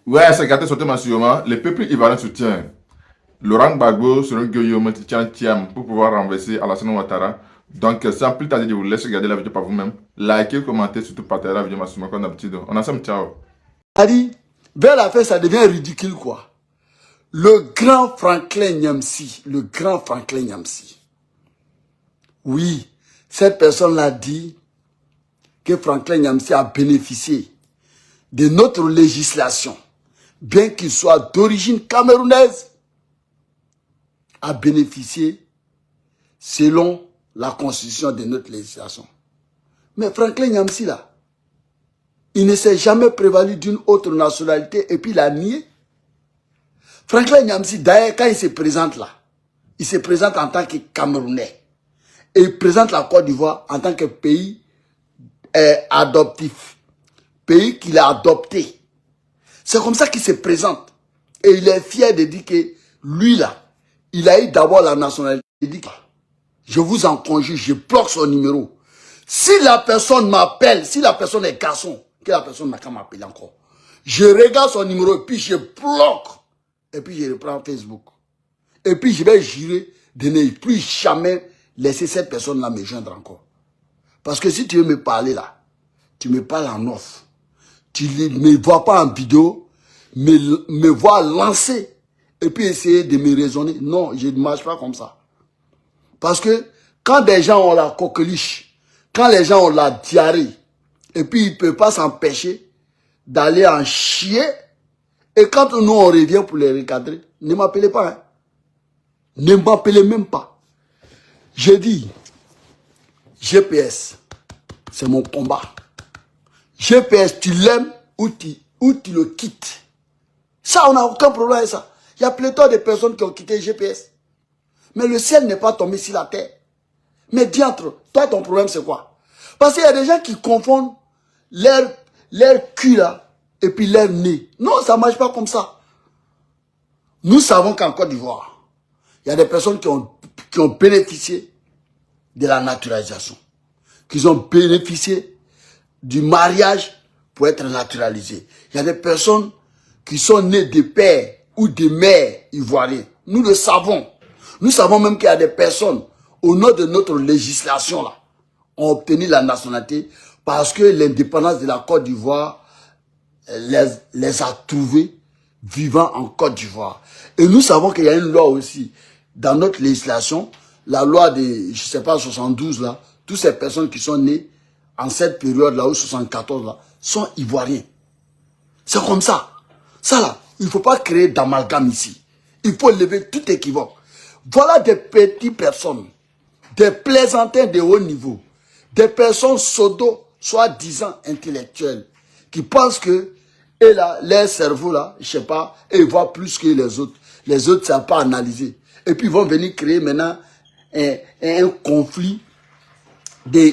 Ouais, c'est gâté sauté massivement. Le peuple ivoirien soutient Laurent Gbagbo selon Guillaume Tiam pour pouvoir renverser Alassane Ouattara. Donc, sans plus tarder, je vous laisse regarder la vidéo par vous-même. Likez, commentez, surtout partagez la vidéo massivement comme d'habitude. On ensemble, ciao. dit, vers la fin, ça devient ridicule, quoi. Le grand Franklin Nyamsi, oui, cette personne-là dit que Franklin Nyamsi a bénéficié de notre législation, bien qu'il soit d'origine camerounaise, a bénéficié selon la constitution de notre législation. Mais Franklin Nyamsi, là, il ne s'est jamais prévalu d'une autre nationalité et puis il a nié. Franklin Nyamsi, d'ailleurs, quand il se présente là, il se présente en tant que Camerounais. Et il présente la Côte d'Ivoire en tant que pays adoptif. Pays qu'il a adopté. C'est comme ça qu'il se présente. Et il est fier de dire que lui là, il a eu d'abord la nationalité. Il dit que je vous en conjure, je bloque son numéro. Si la personne m'appelle, si la personne est garçon, que la personne n'a qu'à m'appeler encore. Je regarde son numéro et puis je bloque. Et puis je reprends Facebook. Et puis je vais jurer de ne plus jamais laisser cette personne-là me joindre encore. Parce que si tu veux me parler là, tu me parles en off. Tu ne me vois pas en vidéo, me vois lancer et puis essayer de me raisonner. Non, je ne marche pas comme ça. Parce que quand des gens ont la coqueliche, quand les gens ont la diarrhée, et puis ils ne peuvent pas s'empêcher d'aller en chier, et quand nous on revient pour les recadrer, ne m'appelez pas. Hein. Ne m'appelez même pas. Je dis, GPS, c'est mon combat. GPS, tu l'aimes ou tu le quittes. Ça, on n'a aucun problème avec ça. Il y a pléthore de personnes qui ont quitté GPS. Mais le ciel n'est pas tombé sur la terre. Mais diantre, toi, ton problème, c'est quoi? Parce qu'il y a des gens qui confondent leur cul là et puis leur nez. Non, ça ne marche pas comme ça. Nous savons qu'en Côte d'Ivoire, il y a des personnes qui ont bénéficié de la naturalisation. Qui ont bénéficié du mariage pour être naturalisés. Il y a des personnes qui sont nées de pères ou de mères ivoiriens. Nous le savons. Nous savons même qu'il y a des personnes, au nom de notre législation, là, ont obtenu la nationalité parce que l'indépendance de la Côte d'Ivoire les a trouvés vivant en Côte d'Ivoire. Et nous savons qu'il y a une loi aussi, dans notre législation, la loi de, je sais pas, 72, là, toutes ces personnes qui sont nées en cette période-là, ou 74, là, sont ivoiriens. C'est comme ça. Ça, là, il ne faut pas créer d'amalgame ici. Il faut lever tout équivoque. Voilà des petites personnes, des plaisantins de haut niveau, des personnes soi-disant intellectuelles, qui pensent que, et là, leur cerveau, là, je sais pas, et ils voient plus que les autres. Les autres ne savent pas analyser. Et puis, ils vont venir créer maintenant un conflit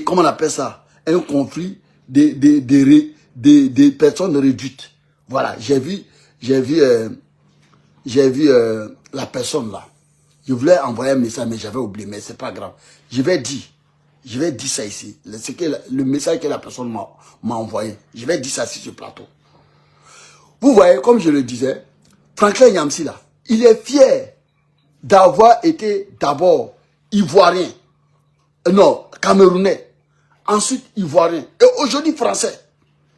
comment on appelle ça? Un conflit des personnes réduites. Voilà, j'ai vu la personne là. Je voulais envoyer un message, mais j'avais oublié, mais c'est pas grave. Je vais dire ça ici. Le message que la personne m'a envoyé. Je vais dire ça sur ce plateau. Vous voyez, comme je le disais, Franklin Nyamsi là, il est fier d'avoir été d'abord ivoirien. Non, camerounais. Ensuite ivoirien. Et aujourd'hui français.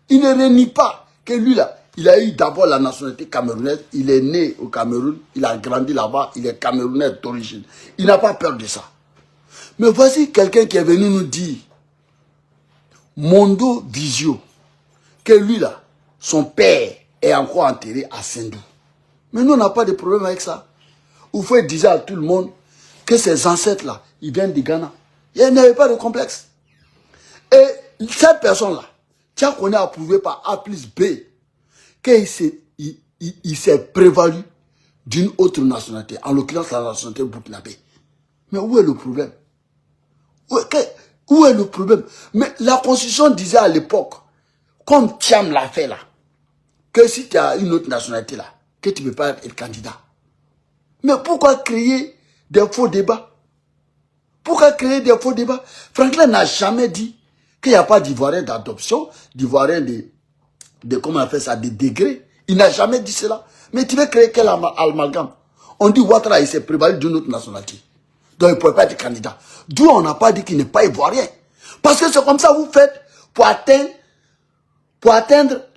Il ne renie pas que lui là, il a eu d'abord la nationalité camerounaise. Il est né au Cameroun. Il a grandi là-bas. Il est camerounais d'origine. Il n'a pas peur de ça. Mais voici quelqu'un qui est venu nous dire, Mondo Visio, que lui là, son père est encore enterré à Sendou. Mais nous, on n'a pas de problème avec ça. Vous faites dire à tout le monde que ses ancêtres là, ils viennent du Ghana. Il n'y avait pas de complexe. Et cette personne-là, tiens qu'on est approuvé par A plus B, qu'il s'est prévalu d'une autre nationalité, en l'occurrence la nationalité burkinabé. Mais où est le problème? Où est le problème? Mais la Constitution disait à l'époque, comme Thiam l'a fait là, que si tu as une autre nationalité là, que tu ne peux pas être candidat. Mais pourquoi créer des faux débats? Pourquoi créer des faux débats? Franklin n'a jamais dit qu'il n'y a pas d'Ivoirien d'adoption, d'Ivoirien comment on appelle ça, de degré. Il n'a jamais dit cela. Mais tu veux créer quel amalgame? On dit Ouattara, il s'est prévalu d'une autre nationalité. Donc il ne pouvait pas être candidat. D'où on n'a pas dit qu'il n'est pas ivoirien. Parce que c'est comme ça que vous faites pour atteindre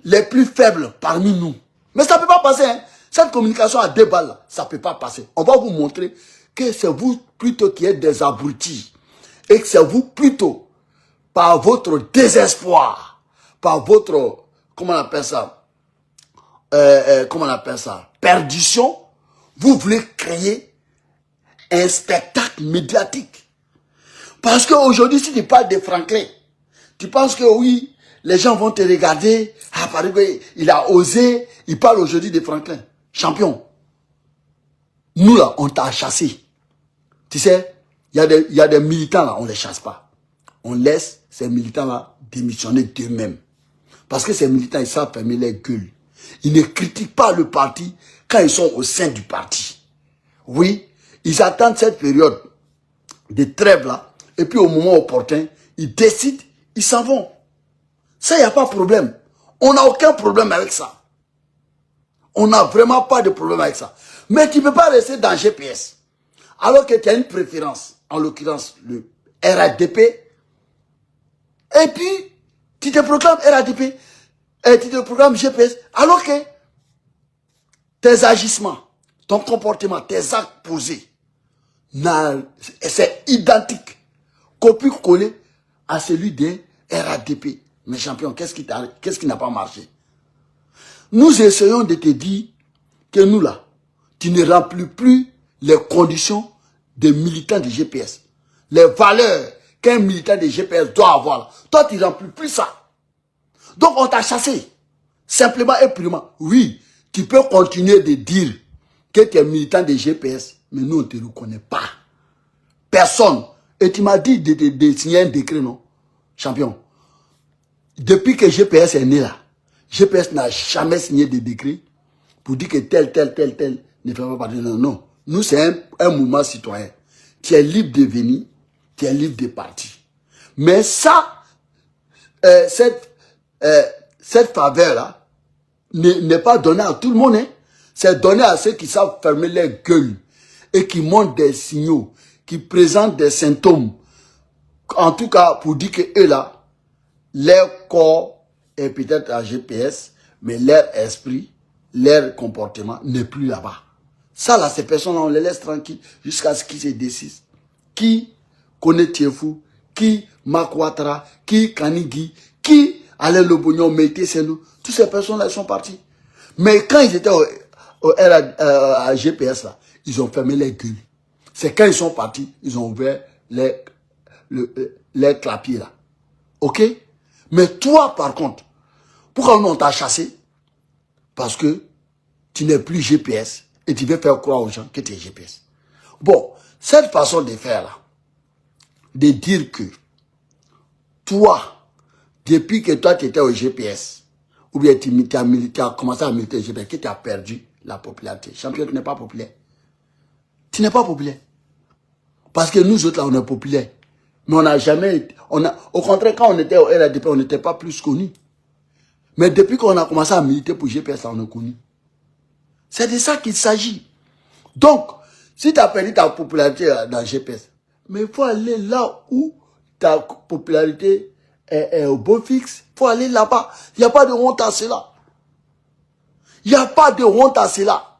les plus faibles parmi nous. Mais ça ne peut pas passer. Hein. Cette communication à 2 balles, ça ne peut pas passer. On va vous montrer que c'est vous plutôt qui êtes des abrutis. Et que c'est vous plutôt, par votre désespoir, par votre, comment on appelle ça, perdition, vous voulez créer un spectacle médiatique. Parce qu'aujourd'hui, si tu parles de Franklin, tu penses que oui, les gens vont te regarder, ah, par exemple, il a osé, il parle aujourd'hui de Franklin. Champion. Nous là, on t'a chassé. Tu sais, il y a des militants là, on ne les chasse pas. On laisse ces militants là démissionner d'eux-mêmes. Parce que ces militants, ils savent fermer les gueules. Ils ne critiquent pas le parti quand ils sont au sein du parti. Oui, ils attendent cette période de trêve là, et puis au moment opportun, ils décident, ils s'en vont. Ça, il n'y a pas de problème. On n'a aucun problème avec ça. On n'a vraiment pas de problème avec ça. Mais tu ne peux pas rester dans GPS. Alors que tu as une préférence, en l'occurrence le RADP, et puis tu te proclames RADP, et tu te proclames GPS, alors que tes agissements, ton comportement, tes actes posés, c'est identique, copie-collé à celui des RADP. Mais champion, qu'est-ce qui n'a pas marché? Nous essayons de te dire que nous là, tu ne remplis plus les conditions des militants de GPS. Les valeurs qu'un militant de GPS doit avoir. Là. Toi, tu ne remplis plus ça. Donc, on t'a chassé. Simplement et purement. Oui, tu peux continuer de dire que tu es militant de GPS, mais nous, on ne te reconnaît pas. Personne. Et tu m'as dit de signer un décret, non? Champion. Depuis que GPS est né là, GPS n'a jamais signé de décret pour dire que tel ne fait pas partie. Non, non. Nous, c'est un mouvement citoyen. Tu es libre de venir, tu es libre de partir. Mais ça, cette faveur-là n'est pas donnée à tout le monde. Hein. C'est donné à ceux qui savent fermer les gueules et qui montrent des signaux, qui présentent des symptômes. En tout cas, pour dire que eux là, leur corps est peut-être à GPS, mais leur esprit, leur comportement n'est plus là-bas. Ça là, ces personnes-là, on les laisse tranquilles jusqu'à ce qu'ils se décident. Qui connaît Tiefou, qui Marc Ouattara, qui Kanigui, qui Alain Lobognon, Meïté Sendou, toutes ces personnes-là sont parties. Mais quand ils étaient à GPS là, ils ont fermé les gueules. C'est quand ils sont partis, ils ont ouvert les clapiers là. Ok? Mais toi, par contre, pourquoi on t'a chassé? Parce que tu n'es plus GPS et tu veux faire croire aux gens que tu es GPS. Bon, cette façon de faire là, de dire que toi, depuis que toi tu étais au GPS, ou bien tu as commencé à militer au GPS, que tu as perdu la popularité. Champion, tu n'es pas populaire. Tu n'es pas populaire. Parce que nous autres là, on est populaires. Mais on n'a jamais été, au contraire, quand on était au RADP, on n'était pas plus connus. Mais depuis qu'on a commencé à militer pour GPS, on est connus. C'est de ça qu'il s'agit. Donc, si tu as perdu ta popularité dans GPS, mais il faut aller là où ta popularité est au beau fixe. Il faut aller là-bas. Il n'y a pas de honte à cela. Il n'y a pas de honte à cela.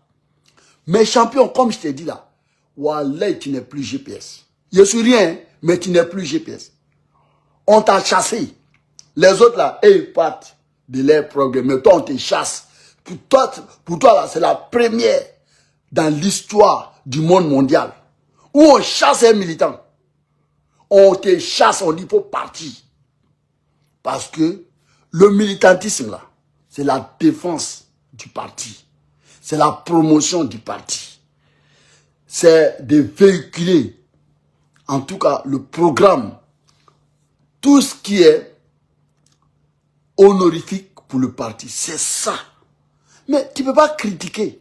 Mais champion, comme je t'ai dit là, Wallah, tu n'es plus GPS. Je suis rien, mais tu n'es plus GPS. On t'a chassé. Les autres là, ils partent de leur programme. Mais toi, on te chasse. Pour toi là, c'est la première dans l'histoire du monde mondial où on chasse un militant. On te chasse, on dit faut partir. Parce que le militantisme là, c'est la défense du parti. C'est la promotion du parti. C'est de véhiculer, en tout cas, le programme, tout ce qui est honorifique pour le parti. C'est ça. Mais tu ne peux pas critiquer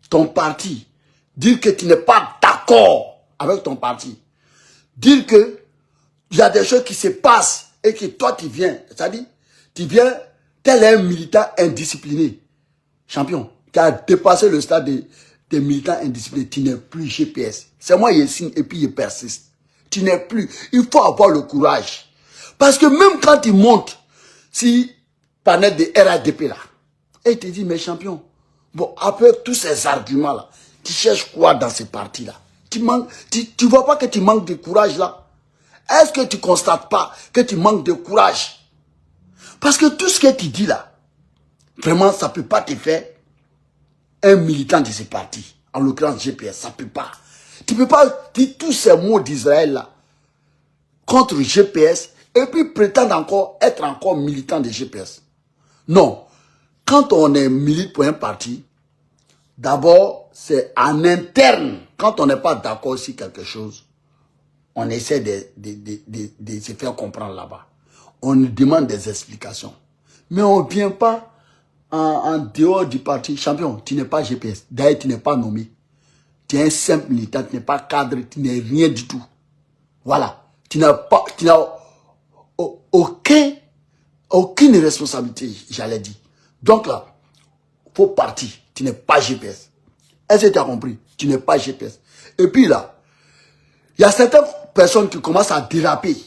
ton parti, dire que tu n'es pas d'accord avec ton parti, dire que il y a des choses qui se passent et que toi tu viens, c'est-à-dire, tu viens tel un militant indiscipliné. Champion, tu as dépassé le stade des militants indisciplinés. Tu n'es plus GPS. C'est moi, il signe et puis il persiste. Tu n'es plus. Il faut avoir le courage. Parce que même quand il monte, si panel de RADP là, et il te dit, mais champion, bon, après tous ces arguments-là, tu cherches quoi dans ces partis-là? Tu vois pas que tu manques de courage là? Est-ce que tu constates pas que tu manques de courage? Parce que tout ce que tu dis là, vraiment, ça peut pas te faire un militant de ces partis. En l'occurrence GPS, ça peut pas. Tu peux pas dire tous ces mots d'Israël là contre GPS et puis prétendre encore être encore militant de GPS. Non. Quand on est milite pour un parti, d'abord, c'est en interne. Quand on n'est pas d'accord sur quelque chose, on essaie de se faire comprendre là-bas. On nous demande des explications. Mais on ne vient pas en dehors du parti. Champion, tu n'es pas GPS. D'ailleurs, tu n'es pas nommé. Tu es un simple militant, tu n'es pas cadre, tu n'es rien du tout. Voilà. Tu n'as aucune responsabilité, j'allais dire. Donc là, faut partir. Tu n'es pas GPS. Est-ce que tu as compris? Tu n'es pas GPS. Et puis là, il y a certaines personnes qui commencent à déraper.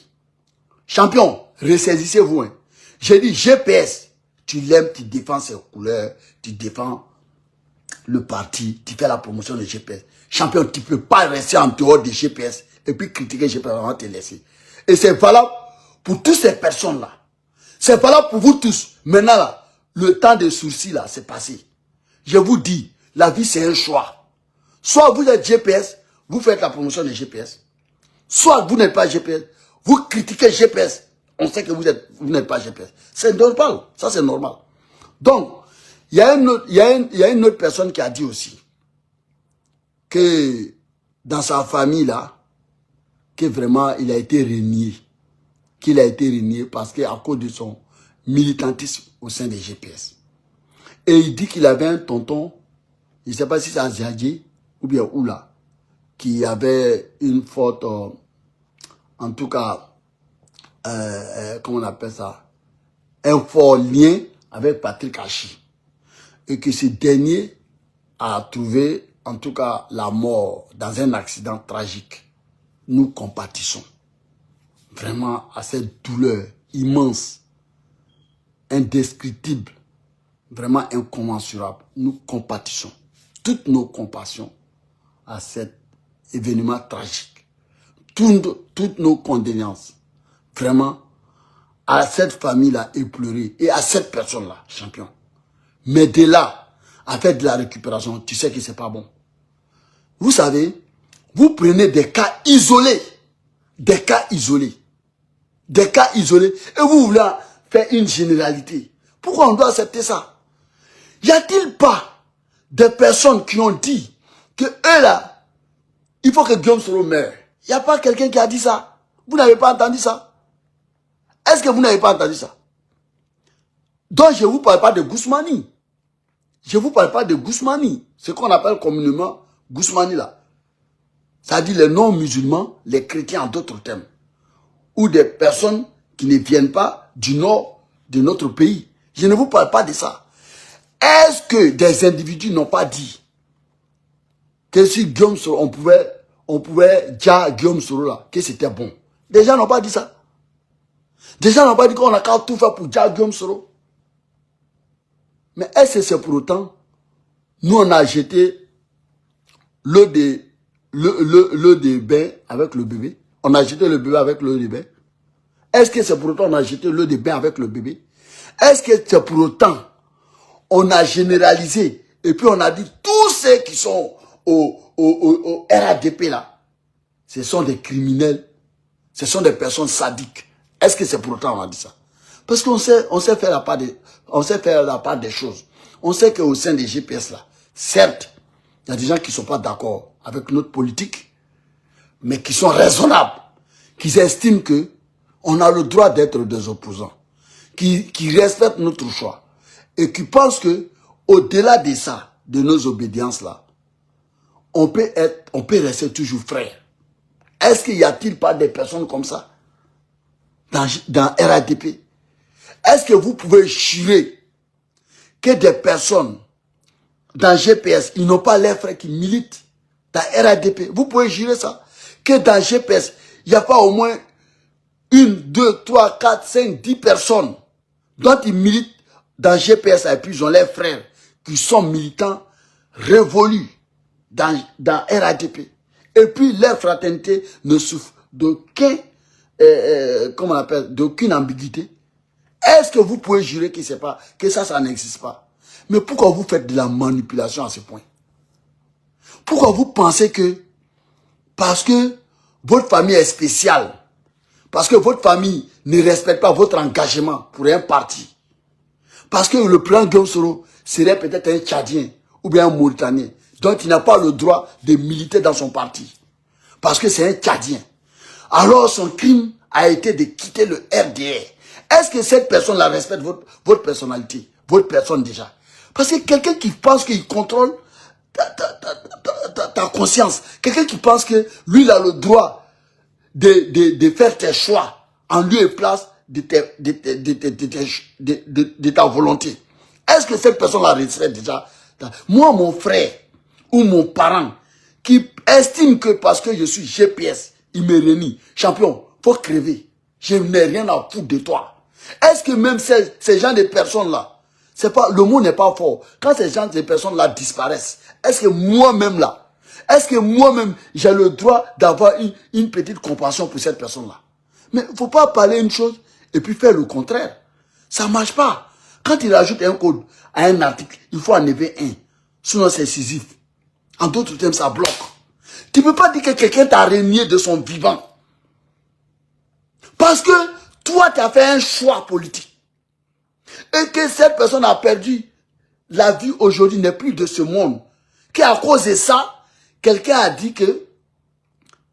Champion, ressaisissez-vous. Hein. J'ai dit GPS. Tu l'aimes, tu défends ses couleurs, tu défends le parti, tu fais la promotion de GPS. Champion, tu ne peux pas rester en dehors de GPS et puis critiquer GPS avant de te laisser. Et c'est valable pour toutes ces personnes-là. C'est valable pour vous tous. Maintenant, là, le temps de sourcils, là, c'est passé. Je vous dis, la vie, c'est un choix. Soit vous êtes GPS, vous faites la promotion de GPS. Soit vous n'êtes pas GPS, vous critiquez GPS. On sait que vous n'êtes pas GPS. C'est normal. Ça, c'est normal. Donc, il y a une autre personne qui a dit aussi que dans sa famille, là, que vraiment, il a été renié. Qu'il a été renié parce qu'à cause de son militantisme au sein des GPS. Et il dit qu'il avait un tonton, je ne sais pas si c'est Aziadji ou bien Oula, qui avait une forte, en tout cas, comment on appelle ça, un fort lien avec Patrick Hachi. Et que ce dernier a trouvé, en tout cas, la mort dans un accident tragique. Nous compatissons vraiment à cette douleur immense, indescriptible, vraiment incommensurable. Nous compatissons toutes nos compassions à cet événement tragique. Toutes nos condoléances, vraiment, à cette famille-là éplorée et à cette personne-là, champion. Mais de là, à faire de la récupération, tu sais que c'est pas bon. Vous savez, vous prenez des cas isolés, et vous voulez faire une généralité. Pourquoi on doit accepter ça? Y a-t-il pas des personnes qui ont dit que eux là, il faut que Guillaume Soro meure? Il n'y a pas quelqu'un qui a dit ça? Vous n'avez pas entendu ça? Est-ce que vous n'avez pas entendu ça? Donc je ne vous parle pas de Gusmani. Je ne vous parle pas de Gusmani. Ce qu'on appelle communément Gusmani là. C'est-à-dire les non-musulmans, les chrétiens en d'autres termes. Ou des personnes qui ne viennent pas du nord de notre pays. Je ne vous parle pas de ça. Est-ce que des individus n'ont pas dit que si Guillaume Soro, on pouvait dire Guillaume Soro là, que c'était bon? Des gens n'ont pas dit ça. Des gens n'ont pas dit qu'on a qu'à tout faire pour dire Guillaume Soro. Mais est-ce que c'est pour autant, nous on a jeté l'eau de bain avec le bébé? On a jeté le bébé avec l'eau de bain? Est-ce que c'est pour autant on a jeté l'eau de bain avec le bébé? Est-ce que c'est pour autant on a généralisé et puis on a dit tous ceux qui sont au RADP là, ce sont des criminels, ce sont des personnes sadiques? Est-ce que c'est pour autant on a dit ça? Parce qu'on sait faire la part des choses. On sait qu'au sein des GPS là, certes, il y a des gens qui ne sont pas d'accord avec notre politique, mais qui sont raisonnables, qui estiment que on a le droit d'être des opposants, qui respectent notre choix et qui pensent que au-delà de ça, de nos obédiences là, on peut rester toujours frères. Est-ce qu'il y a-t-il pas des personnes comme ça dans RADP? Est-ce que vous pouvez jurer que des personnes dans GPS, ils n'ont pas leurs frères qui militent dans RADP. Vous pouvez jurer ça. Que dans GPS, il n'y a pas au moins 1, 2, 3, 4, 5, 10 personnes dont ils militent dans GPS et puis ils ont leurs frères qui sont militants révolus dans RADP. Et puis leur fraternité ne souffre d'aucun, comment on appelle, d'aucune ambiguïté. Est-ce que vous pouvez jurer que c'est pas, que ça n'existe pas? Mais pourquoi vous faites de la manipulation à ce point? Pourquoi vous pensez que, parce que votre famille est spéciale, parce que votre famille ne respecte pas votre engagement pour un parti, parce que le président Guillaume Soro serait peut-être un Tchadien ou bien un Mauritanien, dont il n'a pas le droit de militer dans son parti, parce que c'est un Tchadien. Alors son crime a été de quitter le RDR. Est-ce que cette personne-là respecte votre personnalité, votre personne déjà? Parce que quelqu'un qui pense qu'il contrôle ta conscience, quelqu'un qui pense que lui il a le droit de faire tes choix en lieu et place de ta volonté. Est-ce que cette personne-là respecte déjà? Moi, mon frère ou mon parent qui estime que parce que je suis GPS, il me renie. Champion, faut crever. Je n'ai rien à foutre de toi. Est-ce que même ces gens de personnes-là, c'est pas, le mot n'est pas fort. Quand ces gens de personnes-là disparaissent, est-ce que moi-même là, est-ce que moi-même j'ai le droit d'avoir une petite compassion pour cette personne-là? Mais il ne faut pas parler une chose et puis faire le contraire. Ça ne marche pas. Quand il ajoute un code à un article, il faut enlever un. Sinon c'est incisif. En d'autres termes, ça bloque. Tu ne peux pas dire que quelqu'un t'a renié de son vivant. Parce que toi, tu as fait un choix politique. Et que cette personne a perdu la vie aujourd'hui n'est plus de ce monde. Qu'à cause de ça, quelqu'un a dit que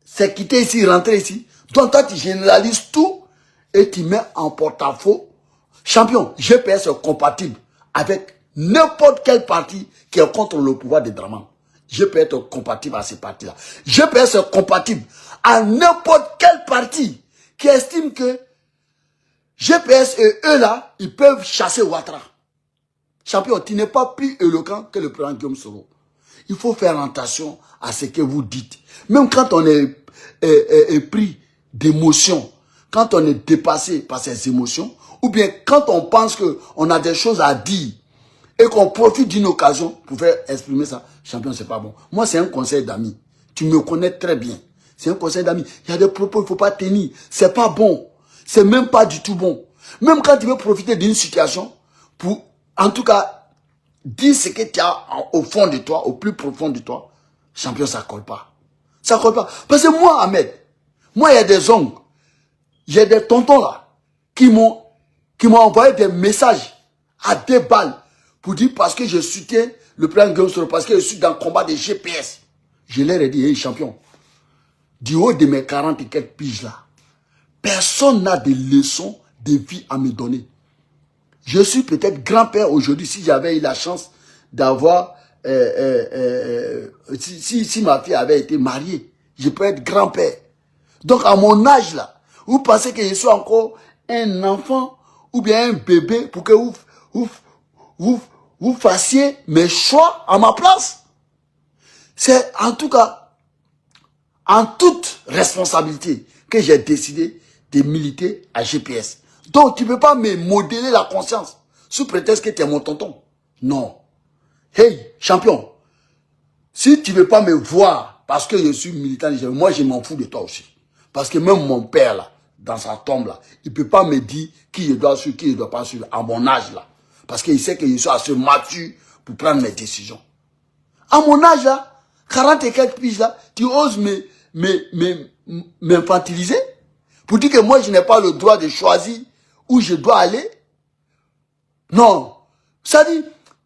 c'est quitter ici, rentrer ici. Donc toi, tu généralises tout et tu mets en porte-à-faux. Champion, GPS est compatible avec n'importe quel parti qui est contre le pouvoir de Draman. GPS est compatible à ces partis-là. GPS est compatible à n'importe quel parti qui estime que GPS et eux là, ils peuvent chasser Ouattara. Champion, tu n'es pas plus éloquent que le président Guillaume Soro. Il faut faire attention à ce que vous dites. Même quand on est pris d'émotions, quand on est dépassé par ces émotions, ou bien quand on pense qu'on a des choses à dire et qu'on profite d'une occasion pour faire exprimer ça, champion, c'est pas bon. Moi, c'est un conseil d'amis. Tu me connais très bien. C'est un conseil d'amis. Il y a des propos, il ne faut pas tenir. C'est pas bon. C'est même pas du tout bon. Même quand tu veux profiter d'une situation pour, en tout cas, dire ce que tu as au fond de toi, au plus profond de toi, champion, ça colle pas. Ça colle pas. Parce que moi, Ahmed, moi, il y a des oncles, j'ai des tontons là, qui m'ont envoyé des messages à 2 balles pour dire parce que je soutiens le président Guillaume Soro, parce que je suis dans le combat des GPS. Je leur ai dit, hey, champion, du haut de mes 40 et quelques piges là, personne n'a de leçons de vie à me donner. Je suis peut-être grand-père aujourd'hui si j'avais eu la chance d'avoir... si ma fille avait été mariée, je peux être grand-père. Donc à mon âge là, vous pensez que je suis encore un enfant ou bien un bébé pour que vous fassiez mes choix à ma place? C'est en tout cas, en toute responsabilité, que j'ai décidé de militer à GPS. Donc, tu ne peux pas me modeler la conscience sous prétexte que tu es mon tonton. Non. Hey, champion, si tu ne veux pas me voir parce que je suis militant, moi, je m'en fous de toi aussi. Parce que même mon père, là, dans sa tombe, là, il ne peut pas me dire qui je dois suivre, qui je ne dois pas suivre à mon âge, là. Parce qu'il sait que je suis assez mature pour prendre mes décisions. À mon âge, là, 40 et quelques piges, là, tu oses m'infantiliser pour dire que moi, je n'ai pas le droit de choisir où je dois aller? Non. Ça dit,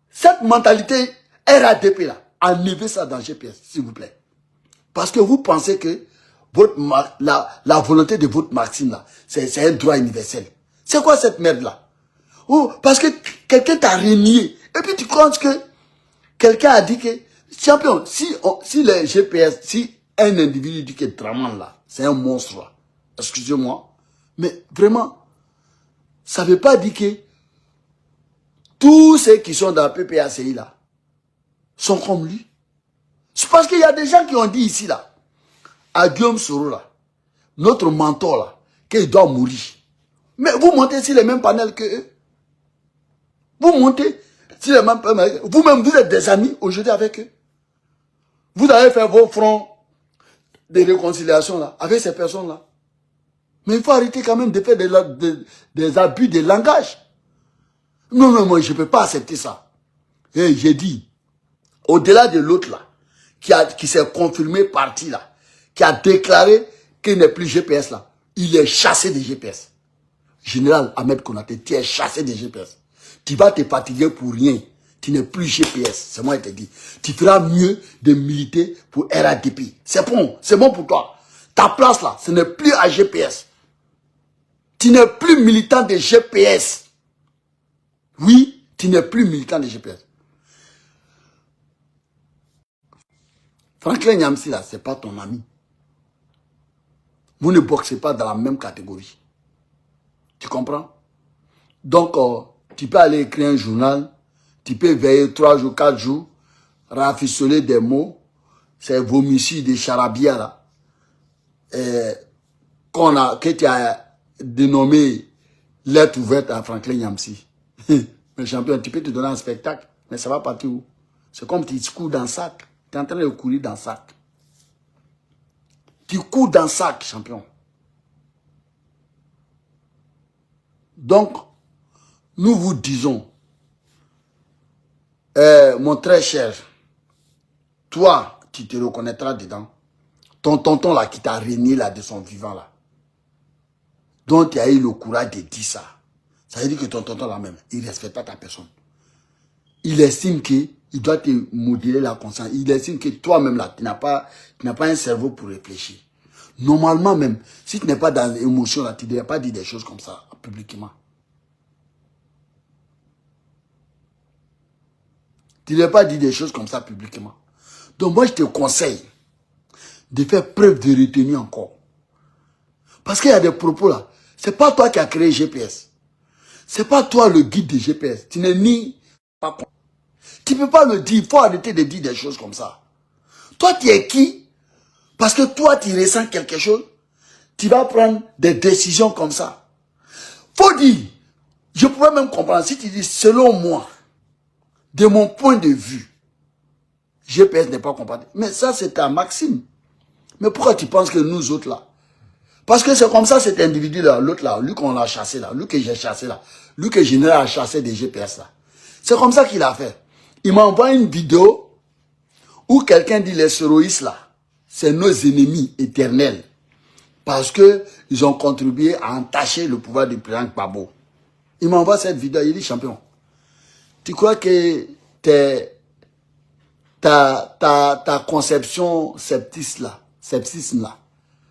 cette mentalité RADP là, enlevez ça dans GPS, s'il vous plaît. Parce que vous pensez que la volonté de votre Maxime là, c'est un droit universel. C'est quoi cette merde là? Oh, parce que quelqu'un t'a renié. Et puis tu penses que quelqu'un a dit que, champion, si les GPS, si un individu dit que Draman là, c'est un monstre là, excusez-moi, mais vraiment, ça ne veut pas dire que tous ceux qui sont dans la PPACI là sont comme lui. C'est parce qu'il y a des gens qui ont dit ici, là, à Guillaume Soro, là, notre mentor, là, qu'il doit mourir. Mais vous montez sur les mêmes panels que eux. Vous montez sur les mêmes panels. Vous-même, vous êtes des amis aujourd'hui avec eux. Vous avez fait vos fronts de réconciliation, là, avec ces personnes-là. Mais il faut arrêter quand même de faire des abus de langage. Non, non, moi, je ne peux pas accepter ça. Et j'ai dit, au-delà de l'autre là, qui s'est confirmé parti là, qui a déclaré qu'il n'est plus GPS là, il est chassé des GPS. Général Ahmed Konaté, tu es chassé des GPS. Tu vas te fatiguer pour rien. Tu n'es plus GPS. C'est moi qui te dis. Tu feras mieux de militer pour RADP. C'est bon pour toi. Ta place là, ce n'est plus à GPS. Tu n'es plus militant de GPS. Oui, tu n'es plus militant de GPS. Franklin Nyamsi, là, ce n'est pas ton ami. Vous ne boxez pas dans la même catégorie. Tu comprends? Donc, tu peux aller écrire un journal, tu peux veiller 3 jours, 4 jours, rafistoler des mots, c'est vomicide des charabia, là, que tu as dénommé lettre ouverte à Franklin Nyamsi. Mais champion, tu peux te donner un spectacle, mais ça va partir où? C'est comme tu cours dans le sac. Tu es en train de courir dans le sac. Tu cours dans le sac, champion. Donc, nous vous disons, mon très cher, toi, tu te reconnaîtras dedans. Ton tonton là qui t'a régné là de son vivant là, dont tu as eu le courage de dire ça. Ça veut dire que ton tonton là même, il ne respecte pas ta personne. Il estime qu'il doit te modeler la conscience. Il estime que toi-même là, tu n'as pas un cerveau pour réfléchir. Normalement même, si tu n'es pas dans l'émotion là, tu ne devrais pas dire des choses comme ça publiquement. Tu ne devrais pas dire des choses comme ça publiquement. Donc moi je te conseille de faire preuve de retenue encore. Parce qu'il y a des propos là. C'est pas toi qui as créé GPS. C'est pas toi le guide de GPS. Tu n'es ni pas con. Tu ne peux pas le dire. Il faut arrêter de dire des choses comme ça. Toi tu es qui? Parce que toi tu ressens quelque chose. Tu vas prendre des décisions comme ça. Faut dire. Je pourrais même comprendre si tu dis selon moi. De mon point de vue. GPS n'est pas compatible. Mais ça c'est ta maxime. Mais pourquoi tu penses que nous autres là? Parce que c'est comme ça cet individu-là, l'autre là, lui qu'on a chassé là, lui que j'ai chassé là, lui que Général a chassé des GPS là. C'est comme ça qu'il a fait. Il m'a envoyé une vidéo où quelqu'un dit les soroïstes là, c'est nos ennemis éternels. Parce que ils ont contribué à entacher le pouvoir du président Gbagbo. Il m'envoie cette vidéo, il dit champion, tu crois que ta conception septisme là,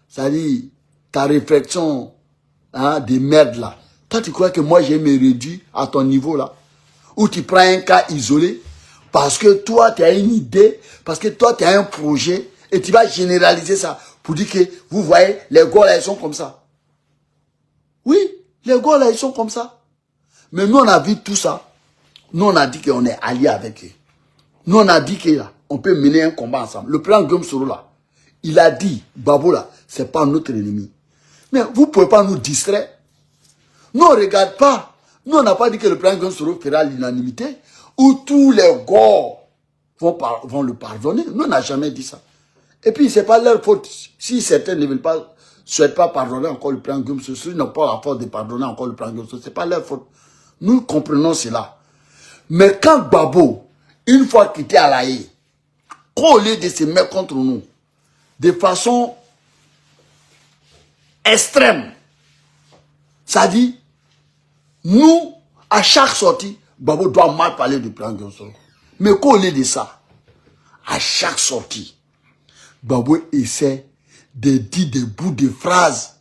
c'est-à-dire ta réflexion de merde là, toi tu crois que moi j'ai me réduit à ton niveau là, où tu prends un cas isolé, parce que toi tu as une idée, parce que toi tu as un projet, et tu vas généraliser ça, pour dire que, vous voyez, les gars là ils sont comme ça. Oui, les gars là ils sont comme ça. Mais nous on a vu tout ça, nous on a dit qu'on est alliés avec eux. Nous on a dit que là, on peut mener un combat ensemble. Le plan Guillaume Soro là, il a dit, Gbagbo là, c'est pas notre ennemi. Mais vous ne pouvez pas nous distraire. Nous, on ne regarde pas. Nous, on n'a pas dit que le plan Guillaume Soro fera l'unanimité, où tous les gars vont le pardonner. Nous, on n'a jamais dit ça. Et puis, ce n'est pas leur faute. Si certains ne veulent pas, souhaitent pas pardonner encore le plan Guillaume Soro, ils n'ont pas la force de pardonner encore le plan Guillaume Soro, ce n'est pas leur faute. Nous comprenons cela. Mais quand Gbagbo, une fois qu'il était à la haie, au lieu de se mettre contre nous, de façon extrême, ça dit, nous, à chaque sortie, Gbagbo doit mal parler du plan Guillaume Soro. Mais qu'au lieu de ça, à chaque sortie, Gbagbo essaie de dire des bouts de phrases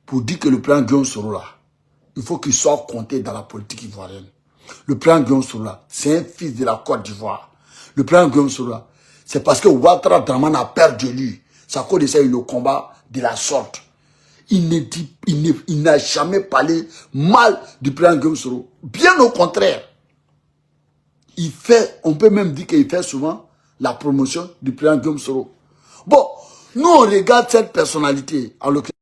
pour dire que le plan Guillaume Soro là, il faut qu'il soit compté dans la politique ivoirienne. Le plan Guillaume Soro là, c'est un fils de la Côte d'Ivoire. Le plan Guillaume Soro là, c'est parce que Ouattara Draman a peur de lui. C'est à cause de ça il le combat de la sorte. Il n'a jamais parlé mal du plan Guillaume Soro. Bien au contraire. il fait, on peut même dire qu'il fait souvent la promotion du président Guillaume Soro. Bon, nous on regarde cette personnalité, en l'occurrence,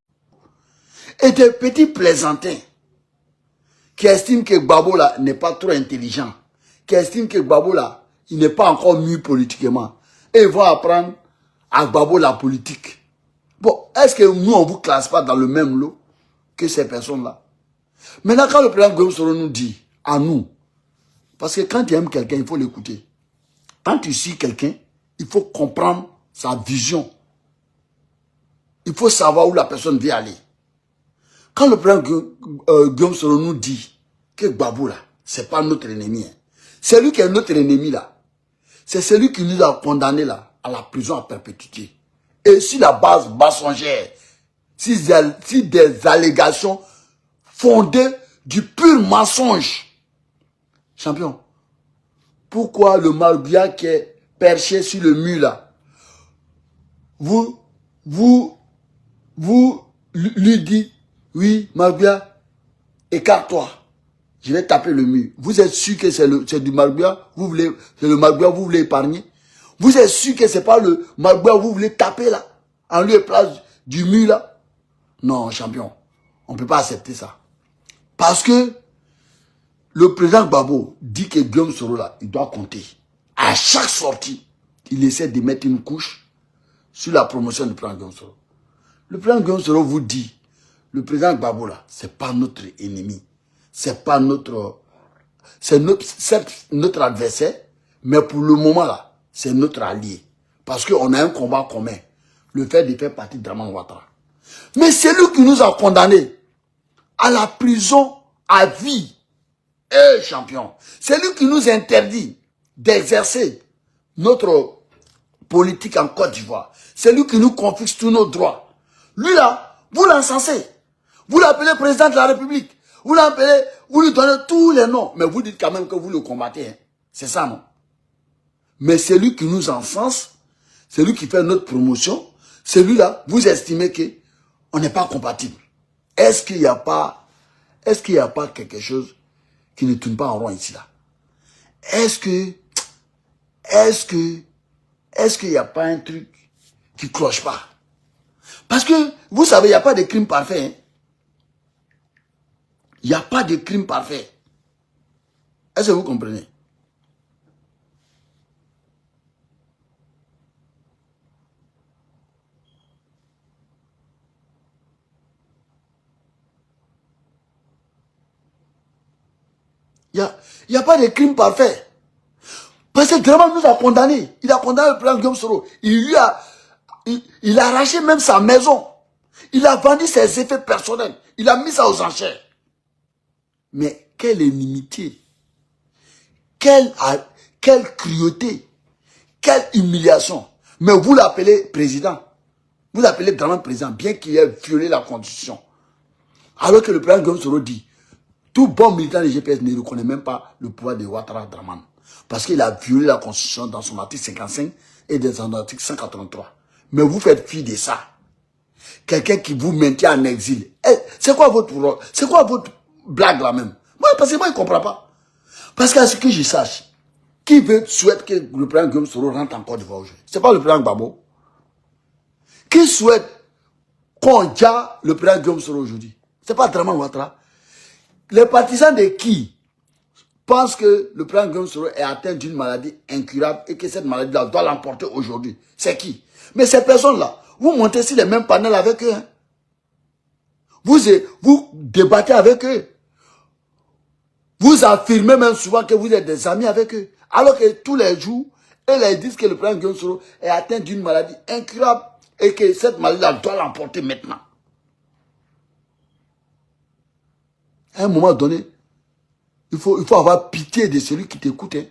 et des petits plaisantins qui estiment que Gbagbo là n'est pas trop intelligent, qui estiment que Gbagbo là, il n'est pas encore mûr politiquement, et ils vont apprendre à Gbagbo la politique. Bon, est-ce que nous on ne vous classe pas dans le même lot que ces personnes-là? Maintenant, quand le président Guillaume Soro nous dit, à nous, parce que quand tu aimes quelqu'un, il faut l'écouter. Quand tu suis quelqu'un, il faut comprendre sa vision. Il faut savoir où la personne veut aller. Quand le président Guillaume Soro nous dit que Gbagbo là, c'est pas notre ennemi. Hein. C'est lui qui est notre ennemi là. C'est celui qui nous a condamnés là à la prison à perpétuité. Et sur la base mensongère, si des allégations fondées du pur mensonge. Champion, pourquoi le Marbia qui est perché sur le mur là, vous lui dites, oui, Marbia, écarte-toi, je vais taper le mur. Vous êtes sûr que c'est du Marbia, c'est le Marbia vous voulez épargner? Vous êtes sûr que c'est pas le Marbia vous voulez taper là, en lieu et place du mur là? Non, champion, on ne peut pas accepter ça. Parce que le président Gbagbo dit que Guillaume Soro là, il doit compter. À chaque sortie, il essaie de mettre une couche sur la promotion du président Guillaume Soro. Le président Guillaume Soro vous dit, le président Gbagbo là, c'est pas notre ennemi. C'est pas notre... C'est notre adversaire, mais pour le moment là, c'est notre allié. Parce qu'on a un combat commun. Le fait de faire partie de Dramane Ouattara. Mais c'est lui qui nous a condamnés à la prison à vie. Eh, champion, c'est lui qui nous interdit d'exercer notre politique en Côte d'Ivoire. C'est lui qui nous confisque tous nos droits. Lui là, vous l'encensez. Vous l'appelez président de la République. Vous l'appelez, vous lui donnez tous les noms. Mais vous dites quand même que vous le combattez. Hein. C'est ça, non? Mais c'est lui qui nous encense. C'est lui qui fait notre promotion. Celui-là, vous estimez qu'on n'est pas compatible. Est-ce qu'il n'y a pas quelque chose qui ne tourne pas en rond ici là? Est-ce qu'il n'y a pas un truc qui cloche pas? Parce que, vous savez, il n'y a pas de crime parfait. Hein? Il n'y a pas de crime parfait. Est-ce que vous comprenez? Il n'y a pas de crime parfait. Parce que Dramane nous a condamnés. Il a condamné le président Guillaume Soro. Il a arraché même sa maison. Il a vendu ses effets personnels. Il a mis ça aux enchères. Mais quelle inimitié. Quelle cruauté. Quelle humiliation. Mais vous l'appelez président. Vous l'appelez Dramane président, bien qu'il ait violé la constitution. Alors que le président Guillaume Soro dit, tout bon militant de GPS ne reconnaît même pas le pouvoir de Ouattara Dramane. Parce qu'il a violé la constitution dans son article 55 et dans son article 183. Mais vous faites fi de ça. Quelqu'un qui vous maintient en exil. C'est quoi votre blague là même? Moi, parce que moi, je ne comprends pas. Parce qu'à ce que je sache, qui souhaite que le président Guillaume Soro rentre en Côte d'Ivoire aujourd'hui? Ce n'est pas le président Gbagbo. Qui souhaite qu'on diable le président Guillaume Soro aujourd'hui? Ce n'est pas Dramane Ouattara. Les partisans de qui pensent que le président Guillaume Soro est atteint d'une maladie incurable et que cette maladie-là doit l'emporter aujourd'hui? C'est qui? Mais ces personnes-là, vous montez sur les mêmes panels avec eux. Hein? Vous débattez avec eux. Vous affirmez même souvent que vous êtes des amis avec eux. Alors que tous les jours, ils disent que le président Guillaume Soro est atteint d'une maladie incurable et que cette maladie-là doit l'emporter maintenant. À un moment donné, il faut avoir pitié de celui qui t'écoute. Hein.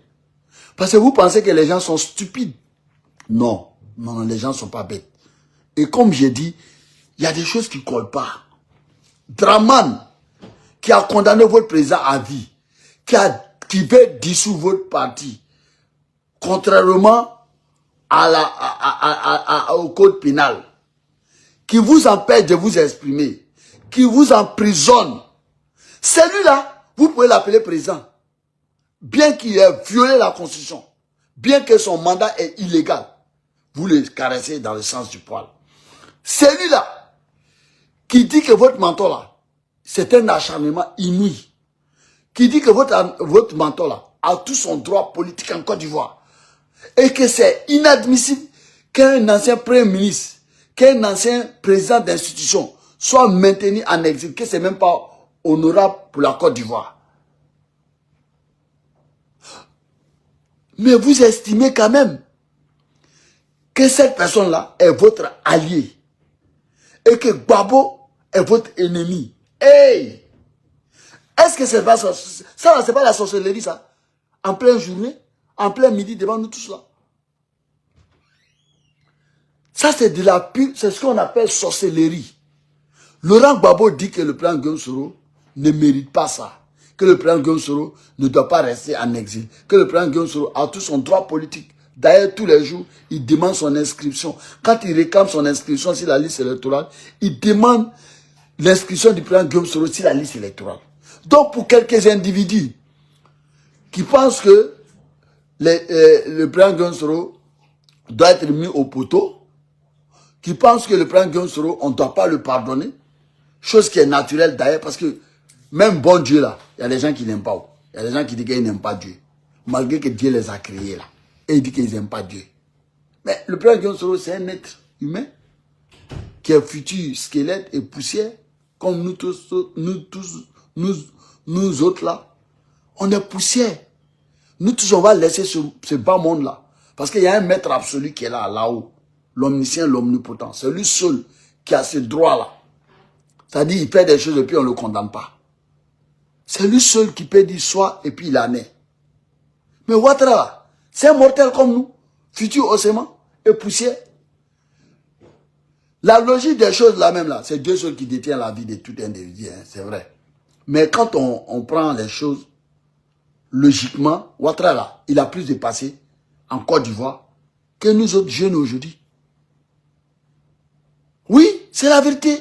Parce que vous pensez que les gens sont stupides. Non, les gens ne sont pas bêtes. Et comme j'ai dit, il y a des choses qui ne collent pas. Dramane, qui a condamné votre président à vie, qui veut dissoudre votre parti, contrairement au code pénal, qui vous empêche de vous exprimer, qui vous emprisonne. Celui-là, vous pouvez l'appeler président. bien qu'il ait violé la Constitution, bien que son mandat est illégal, vous le caressez dans le sens du poil. Celui-là, qui dit que votre mentor là, c'est un acharnement inouï, qui dit que votre mentor là a tout son droit politique en Côte d'Ivoire, et que c'est inadmissible qu'un ancien premier ministre, qu'un ancien président d'institution soit maintenu en exil, que c'est même pas honorable pour la Côte d'Ivoire. Mais vous estimez quand même que cette personne-là est votre allié et que Gbagbo est votre ennemi. Hey! Est-ce que c'est pas ça? Ça, c'est pas la sorcellerie, ça? En pleine journée, en plein midi, devant nous tous là. Ça, c'est de la pure, c'est ce qu'on appelle sorcellerie. Laurent Gbagbo dit que le président Guillaume Soro ne mérite pas ça. Que le président Guillaume Soro ne doit pas rester en exil. Que le président Guillaume Soro a tout son droit politique. D'ailleurs, tous les jours, il demande son inscription. Quand il réclame son inscription sur la liste électorale, il demande l'inscription du président Guillaume Soro sur la liste électorale. Donc, pour quelques individus qui pensent que le président Guillaume Soro doit être mis au poteau, qui pensent que le président Guillaume Soro, on ne doit pas le pardonner, chose qui est naturelle d'ailleurs, parce que même bon Dieu là, il y a des gens qui n'aiment pas. Il y a des gens qui disent qu'ils n'aiment pas Dieu, malgré que Dieu les a créés là. Et il dit qu'ils n'aiment pas Dieu. Mais le président Guillaume Soro, c'est un être humain qui est futur, squelette et poussière, comme nous tous, nous autres là. On est poussière. Nous tous, on va laisser ce bas monde là. Parce qu'il y a un maître absolu qui est là, là-haut. L'omniscient, l'omnipotent. C'est lui seul qui a ce droit-là. C'est-à-dire, il fait des choses et puis on ne le condamne pas. C'est lui seul qui peut dire soit et puis il en est. Mais Ouattara, c'est un mortel comme nous. Futur ossément et poussière. La logique des choses là même là, c'est Dieu seul qui détient la vie de tout individu, hein, c'est vrai. Mais quand on prend les choses logiquement, Ouattara là, il a plus de passé en Côte d'Ivoire que nous autres jeunes aujourd'hui. Oui, c'est la vérité.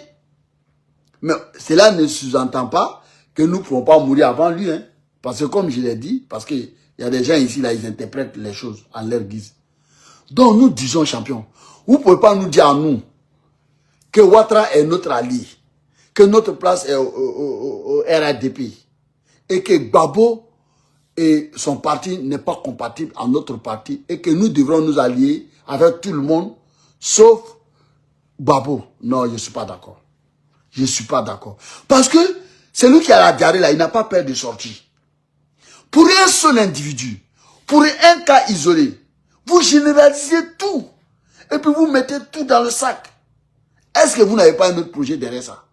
Mais cela ne sous-entend pas que nous ne pouvons pas mourir avant lui. Hein. Parce que comme je l'ai dit, parce qu'il y a des gens ici, là, ils interprètent les choses en leur guise. Donc nous disons, champion, vous ne pouvez pas nous dire à nous que Ouattara est notre allié, que notre place est au RADP, et que Gbagbo et son parti n'est pas compatible à notre parti, et que nous devrons nous allier avec tout le monde, sauf Gbagbo. Non, je ne suis pas d'accord. Je ne suis pas d'accord. Parce que celui qui a la diarrhée là, il n'a pas peur de sortir. Pour un seul individu, pour un cas isolé, vous généralisez tout. Et puis vous mettez tout dans le sac. Est-ce que vous n'avez pas un autre projet derrière ça?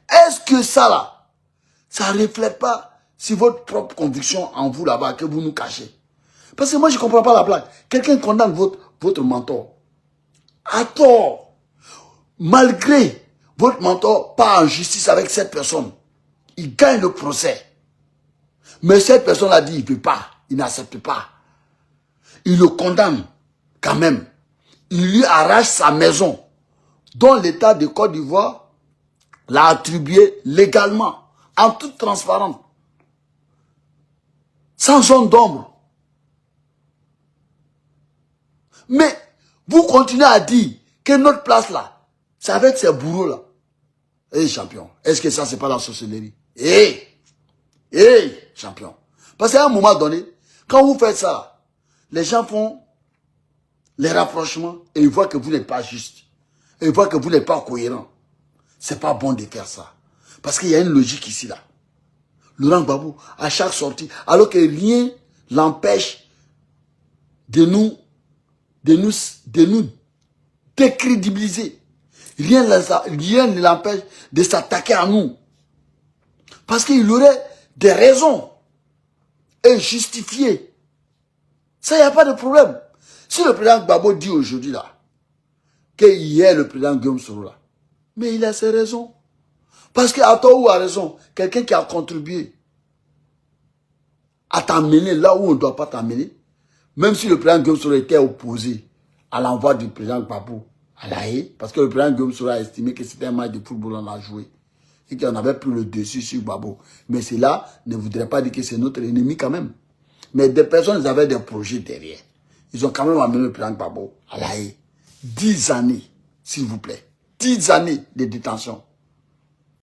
Est-ce que ça là, ça ne reflète pas sur votre propre conviction en vous là-bas que vous nous cachez? Parce que moi je ne comprends pas la blague. Quelqu'un condamne votre mentor. À tort. Malgré votre mentor part en justice avec cette personne. Il gagne le procès. Mais cette personne a dit il ne peut pas. Il n'accepte pas. Il le condamne quand même. Il lui arrache sa maison dont l'État de Côte d'Ivoire l'a attribué légalement, en toute transparence. Sans zone d'ombre. Mais vous continuez à dire que notre place là, c'est avec ces bourreaux là. Eh champion, est-ce que ça c'est pas la sorcellerie? Champion. Parce qu'à un moment donné, quand vous faites ça, les gens font les rapprochements et ils voient que vous n'êtes pas juste. Et ils voient que vous n'êtes pas cohérent. C'est pas bon de faire ça. Parce qu'il y a une logique ici là. Laurent Gbagbo, à chaque sortie, alors que rien l'empêche de nous décrédibiliser. Rien ne l'empêche de s'attaquer à nous. Parce qu'il aurait des raisons et justifiées. Ça, il n'y a pas de problème. Si le président Gbagbo dit aujourd'hui là, qu'il y a le président Guillaume Soro là, mais il a ses raisons. Parce qu'à tort ou à raison, quelqu'un qui a contribué à t'amener là où on ne doit pas t'amener, même si le président Guillaume Soro était opposé à l'envoi du président Gbagbo à La Haye, parce que le président Guillaume Soro a estimé que c'était un match de football qu'on a joué. et qu'on avait pris le dessus sur Gbagbo. Mais cela ne voudrait pas dire que c'est notre ennemi quand même. Mais des personnes, ils avaient des projets derrière. Ils ont quand même amené le président Gbagbo à la haie. 10 années, s'il vous plaît. 10 années de détention.